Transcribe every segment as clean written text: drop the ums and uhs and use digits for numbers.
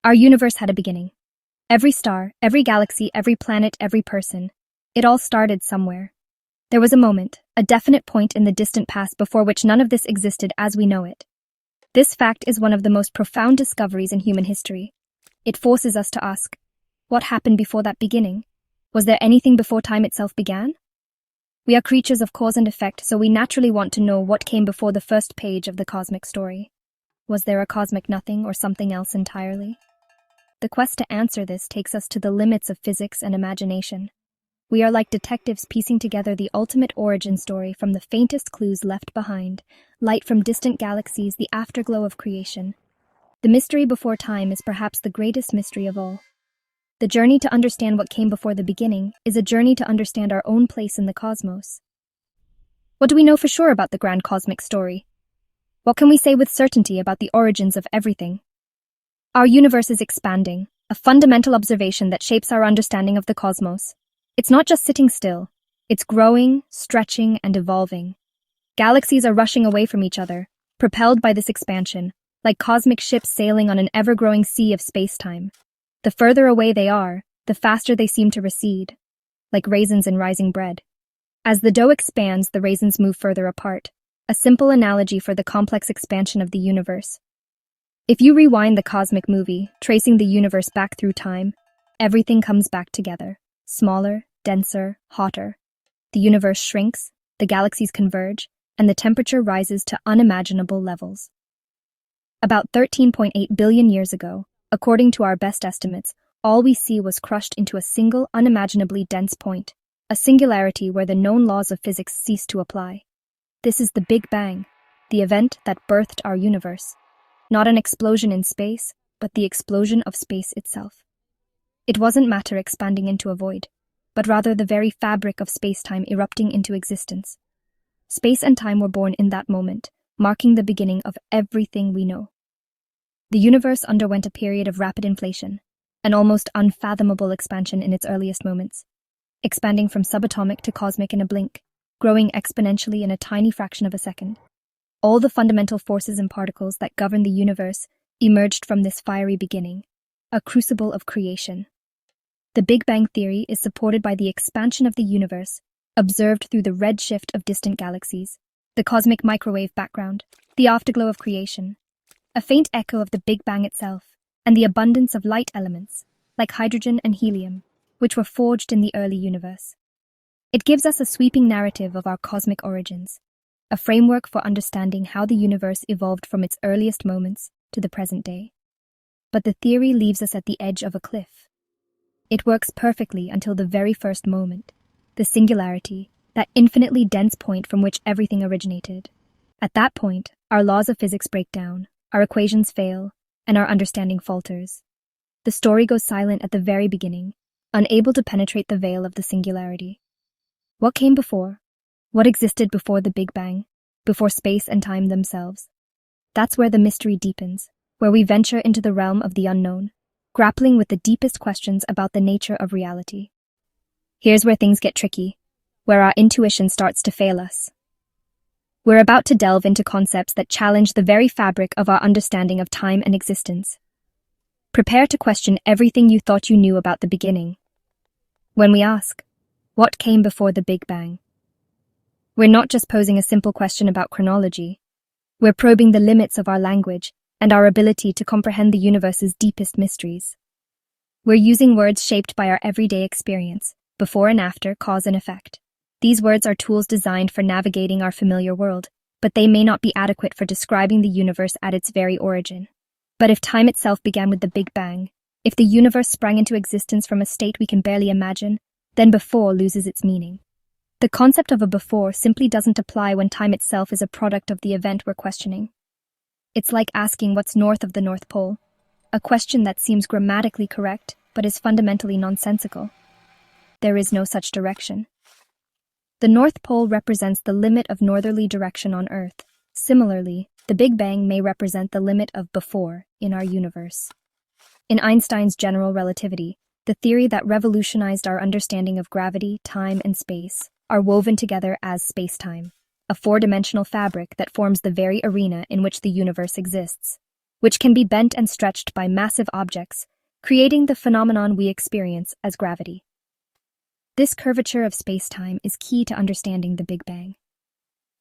Our universe had a beginning. Every star, every galaxy, every planet, every person. It all started somewhere. There was a moment, a definite point in the distant past before which none of this existed as we know it. This fact is one of the most profound discoveries in human history. It forces us to ask, what happened before that beginning? Was there anything before time itself began? We are creatures of cause and effect, so we naturally want to know what came before the first page of the cosmic story. Was there a cosmic nothing or something else entirely? The quest to answer this takes us to the limits of physics and imagination. We are like detectives piecing together the ultimate origin story from the faintest clues left behind, light from distant galaxies, the afterglow of creation. The mystery before time is perhaps the greatest mystery of all. The journey to understand what came before the beginning is a journey to understand our own place in the cosmos. What do we know for sure about the grand cosmic story? What can we say with certainty about the origins of everything? Our universe is expanding, a fundamental observation that shapes our understanding of the cosmos. It's not just sitting still. It's growing, stretching, and evolving. Galaxies are rushing away from each other, propelled by this expansion, like cosmic ships sailing on an ever-growing sea of space-time. The further away they are, the faster they seem to recede, like raisins in rising bread. As the dough expands, the raisins move further apart, a simple analogy for the complex expansion of the universe. If you rewind the cosmic movie, tracing the universe back through time, everything comes back together. Smaller, denser, hotter. The universe shrinks, the galaxies converge, and the temperature rises to unimaginable levels. About 13.8 billion years ago, according to our best estimates, all we see was crushed into a single, unimaginably dense point, a singularity where the known laws of physics cease to apply. This is the Big Bang, the event that birthed our universe. Not an explosion in space, but the explosion of space itself. It wasn't matter expanding into a void, but rather the very fabric of space-time erupting into existence. Space and time were born in that moment, marking the beginning of everything we know. The universe underwent a period of rapid inflation, an almost unfathomable expansion in its earliest moments, expanding from subatomic to cosmic in a blink, growing exponentially in a tiny fraction of a second. All the fundamental forces and particles that govern the universe emerged from this fiery beginning, a crucible of creation. The Big Bang theory is supported by the expansion of the universe, observed through the redshift of distant galaxies, the cosmic microwave background, the afterglow of creation, a faint echo of the Big Bang itself, and the abundance of light elements, like hydrogen and helium, which were forged in the early universe. It gives us a sweeping narrative of our cosmic origins, a framework for understanding how the universe evolved from its earliest moments to the present day. But the theory leaves us at the edge of a cliff. It works perfectly until the very first moment, the singularity, that infinitely dense point from which everything originated. At that point, our laws of physics break down, our equations fail, and our understanding falters. The story goes silent at the very beginning, unable to penetrate the veil of the singularity. What came before? What existed before the Big Bang, before space and time themselves? That's where the mystery deepens, where we venture into the realm of the unknown, grappling with the deepest questions about the nature of reality. Here's where things get tricky, where our intuition starts to fail us. We're about to delve into concepts that challenge the very fabric of our understanding of time and existence. Prepare to question everything you thought you knew about the beginning. When we ask, what came before the Big Bang? We're not just posing a simple question about chronology. We're probing the limits of our language and our ability to comprehend the universe's deepest mysteries. We're using words shaped by our everyday experience, before and after, cause and effect. These words are tools designed for navigating our familiar world, but they may not be adequate for describing the universe at its very origin. But if time itself began with the Big Bang, if the universe sprang into existence from a state we can barely imagine, then before loses its meaning. The concept of a before simply doesn't apply when time itself is a product of the event we're questioning. It's like asking what's north of the North Pole, a question that seems grammatically correct but is fundamentally nonsensical. There is no such direction. The North Pole represents the limit of northerly direction on Earth. Similarly, the Big Bang may represent the limit of before in our universe. In Einstein's general relativity, the theory that revolutionized our understanding of gravity, time, and space, are woven together as space-time, a four-dimensional fabric that forms the very arena in which the universe exists. which can be bent and stretched by massive objects, creating the phenomenon we experience as gravity. This curvature of space-time is key to understanding the Big Bang.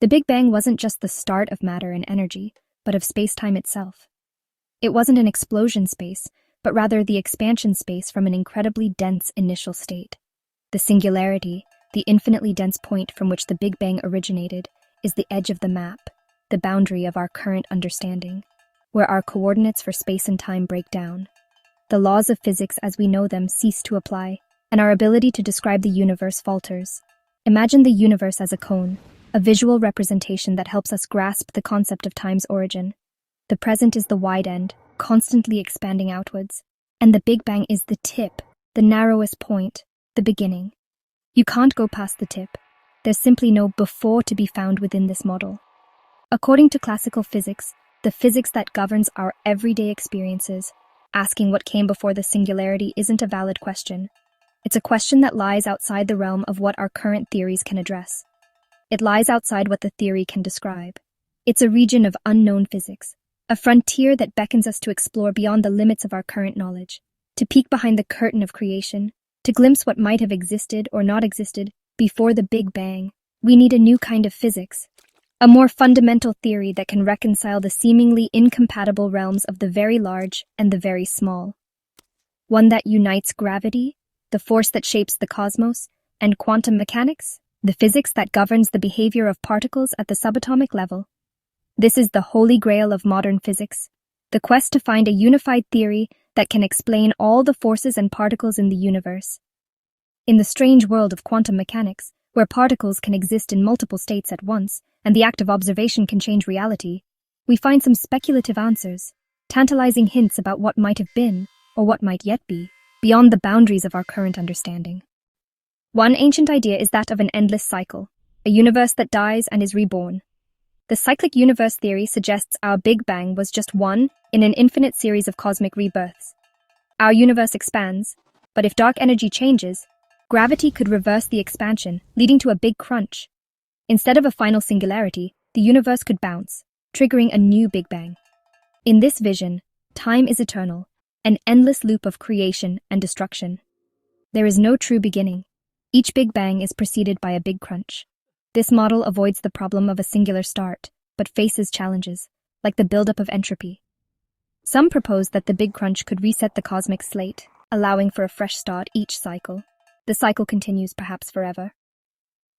The Big Bang wasn't just the start of matter and energy, but of space-time itself. It wasn't an explosion space, but rather the expansion space from an incredibly dense initial state. The singularity, the infinitely dense point from which the Big Bang originated, is the edge of the map, the boundary of our current understanding, where our coordinates for space and time break down. The laws of physics as we know them cease to apply, and our ability to describe the universe falters. Imagine the universe as a cone, a visual representation that helps us grasp the concept of time's origin. The present is the wide end, constantly expanding outwards, and the Big Bang is the tip, the narrowest point, the beginning. You can't go past the tip. There's simply no before to be found within this model. According to classical physics, the physics that governs our everyday experiences, asking what came before the singularity isn't a valid question. It's a question that lies outside the realm of what our current theories can address. It lies outside what the theory can describe. It's a region of unknown physics, a frontier that beckons us to explore beyond the limits of our current knowledge, to peek behind the curtain of creation, to glimpse what might have existed or not existed before the Big Bang. We need a new kind of physics, a more fundamental theory that can reconcile the seemingly incompatible realms of the very large and the very small. One that unites gravity, the force that shapes the cosmos, and quantum mechanics, the physics that governs the behavior of particles at the subatomic level. This is the holy grail of modern physics, the quest to find a unified theory that can explain all the forces and particles in the universe. In the strange world of quantum mechanics, where particles can exist in multiple states at once, and the act of observation can change reality, we find some speculative answers, tantalizing hints about what might have been, or what might yet be, beyond the boundaries of our current understanding. One ancient idea is that of an endless cycle, a universe that dies and is reborn. The cyclic universe theory suggests our Big Bang was just one in an infinite series of cosmic rebirths. Our universe expands, but if dark energy changes, gravity could reverse the expansion, leading to a big crunch. Instead of a final singularity, the universe could bounce, triggering a new Big Bang. In this vision, time is eternal, an endless loop of creation and destruction. There is no true beginning. Each Big Bang is preceded by a big crunch. This model avoids the problem of a singular start, but faces challenges, like the buildup of entropy. Some propose that the Big Crunch could reset the cosmic slate, allowing for a fresh start each cycle. The cycle continues perhaps forever.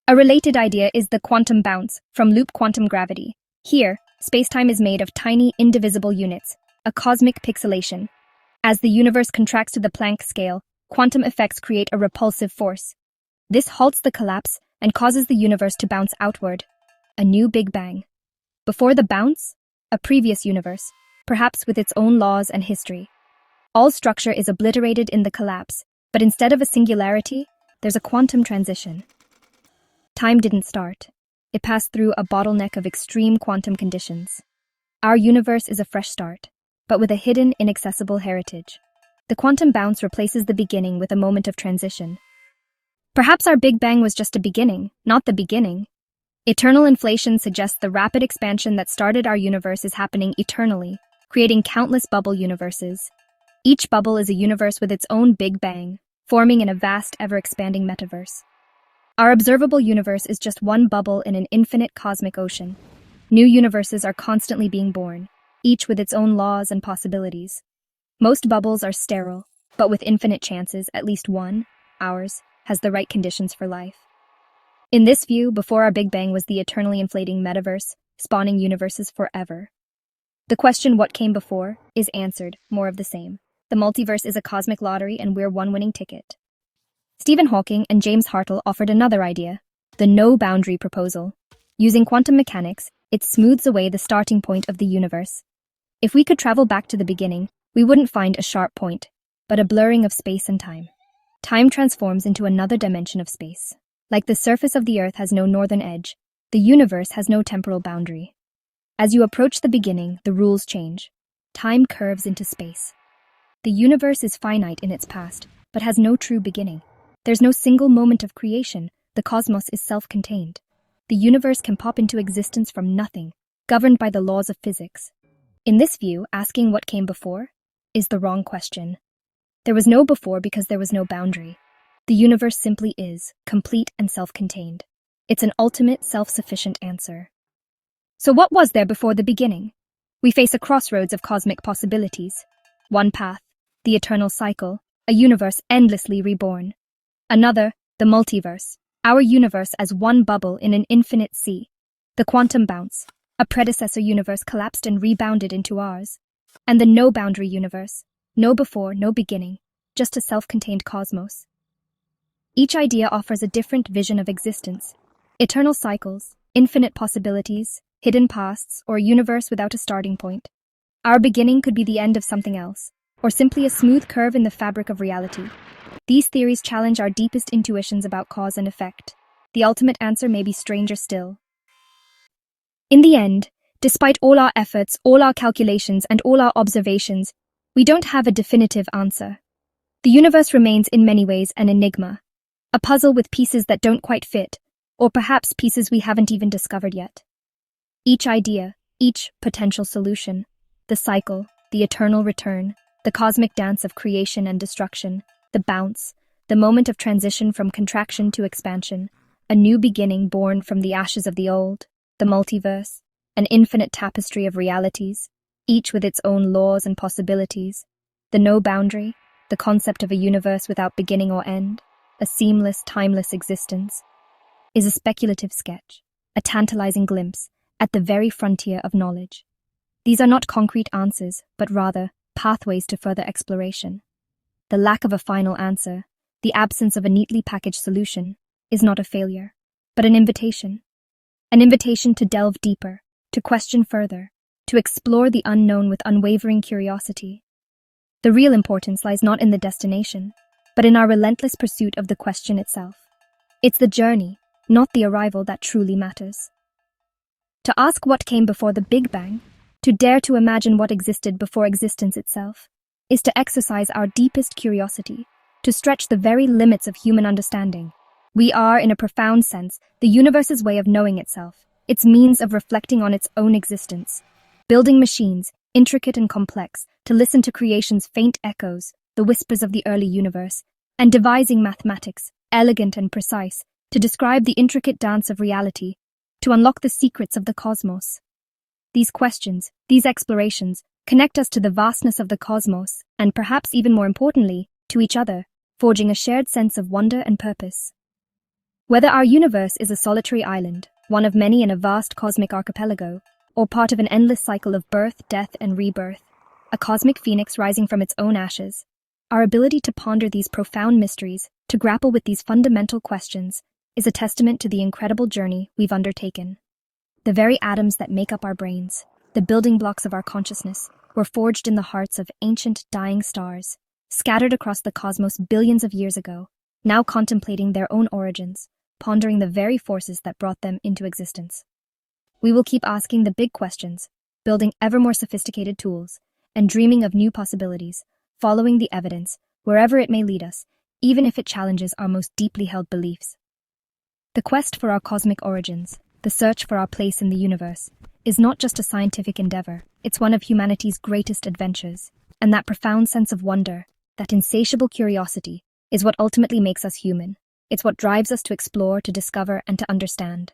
A related idea is the quantum bounce from loop quantum gravity. Here, spacetime is made of tiny, indivisible units, a cosmic pixelation. As the universe contracts to the Planck scale, quantum effects create a repulsive force. This halts the collapse and causes the universe to bounce outward, a new Big Bang. Before the bounce, a previous universe, perhaps with its own laws and history. All structure is obliterated in the collapse, but instead of a singularity, there's a quantum transition. Time didn't start. It passed through a bottleneck of extreme quantum conditions. Our universe is a fresh start, but with a hidden, inaccessible heritage. The quantum bounce replaces the beginning with a moment of transition. Perhaps our Big Bang was just a beginning, not the beginning. Eternal inflation suggests the rapid expansion that started our universe is happening eternally, creating countless bubble universes. Each bubble is a universe with its own Big Bang, forming in a vast, ever-expanding metaverse. Our observable universe is just one bubble in an infinite cosmic ocean. New universes are constantly being born, each with its own laws and possibilities. Most bubbles are sterile, but with infinite chances, at least one, ours, has the right conditions for life. In this view, before our Big Bang was the eternally inflating metaverse, spawning universes forever. The question, what came before, is answered, more of the same. The multiverse is a cosmic lottery and we're one winning ticket. Stephen Hawking and James Hartle offered another idea, the no-boundary proposal. Using quantum mechanics, it smooths away the starting point of the universe. If we could travel back to the beginning, we wouldn't find a sharp point, but a blurring of space and time. Time transforms into another dimension of space. Like the surface of the Earth has no northern edge, the universe has no temporal boundary. As you approach the beginning, the rules change. Time curves into space. The universe is finite in its past, but has no true beginning. There's no single moment of creation. The cosmos is self-contained. The universe can pop into existence from nothing, governed by the laws of physics. In this view, asking what came before is the wrong question. There was no before because there was no boundary. The universe simply is, complete and self-contained. It's an ultimate, self-sufficient answer. So what was there before the beginning? We face a crossroads of cosmic possibilities. One path, the eternal cycle, a universe endlessly reborn. Another, the multiverse, our universe as one bubble in an infinite sea. The quantum bounce, a predecessor universe collapsed and rebounded into ours. And the no-boundary universe, no before, no beginning, just a self-contained cosmos. Each idea offers a different vision of existence. Eternal cycles, infinite possibilities, hidden pasts, or a universe without a starting point. Our beginning could be the end of something else, or simply a smooth curve in the fabric of reality. These theories challenge our deepest intuitions about cause and effect. The ultimate answer may be stranger still. In the end, despite all our efforts, all our calculations, and all our observations, we don't have a definitive answer. The universe remains in many ways an enigma, a puzzle with pieces that don't quite fit, or perhaps pieces we haven't even discovered yet. Each idea, each potential solution, the cycle, the eternal return, the cosmic dance of creation and destruction, the bounce, the moment of transition from contraction to expansion, a new beginning born from the ashes of the old, the multiverse, an infinite tapestry of realities, each with its own laws and possibilities, the no boundary, the concept of a universe without beginning or end, a seamless, timeless existence, is a speculative sketch, a tantalizing glimpse at the very frontier of knowledge. These are not concrete answers, but rather pathways to further exploration. The lack of a final answer, the absence of a neatly packaged solution, is not a failure, but an invitation. An invitation to delve deeper, to question further, to explore the unknown with unwavering curiosity. The real importance lies not in the destination, but in our relentless pursuit of the question itself. It's the journey, not the arrival, that truly matters. To ask what came before the Big Bang, to dare to imagine what existed before existence itself, is to exercise our deepest curiosity, to stretch the very limits of human understanding. We are, in a profound sense, the universe's way of knowing itself, its means of reflecting on its own existence. Building machines, intricate and complex, to listen to creation's faint echoes, the whispers of the early universe, and devising mathematics, elegant and precise, to describe the intricate dance of reality, to unlock the secrets of the cosmos. These questions, these explorations, connect us to the vastness of the cosmos, and perhaps even more importantly, to each other, forging a shared sense of wonder and purpose. Whether our universe is a solitary island, one of many in a vast cosmic archipelago, or part of an endless cycle of birth, death, and rebirth, a cosmic phoenix rising from its own ashes, our ability to ponder these profound mysteries, to grapple with these fundamental questions, is a testament to the incredible journey we've undertaken. The very atoms that make up our brains, the building blocks of our consciousness, were forged in the hearts of ancient, dying stars, scattered across the cosmos billions of years ago, now contemplating their own origins, pondering the very forces that brought them into existence. We will keep asking the big questions, building ever more sophisticated tools, and dreaming of new possibilities, following the evidence, wherever it may lead us, even if it challenges our most deeply held beliefs. The quest for our cosmic origins, the search for our place in the universe, is not just a scientific endeavor, it's one of humanity's greatest adventures, and that profound sense of wonder, that insatiable curiosity, is what ultimately makes us human. It's what drives us to explore, to discover, and to understand.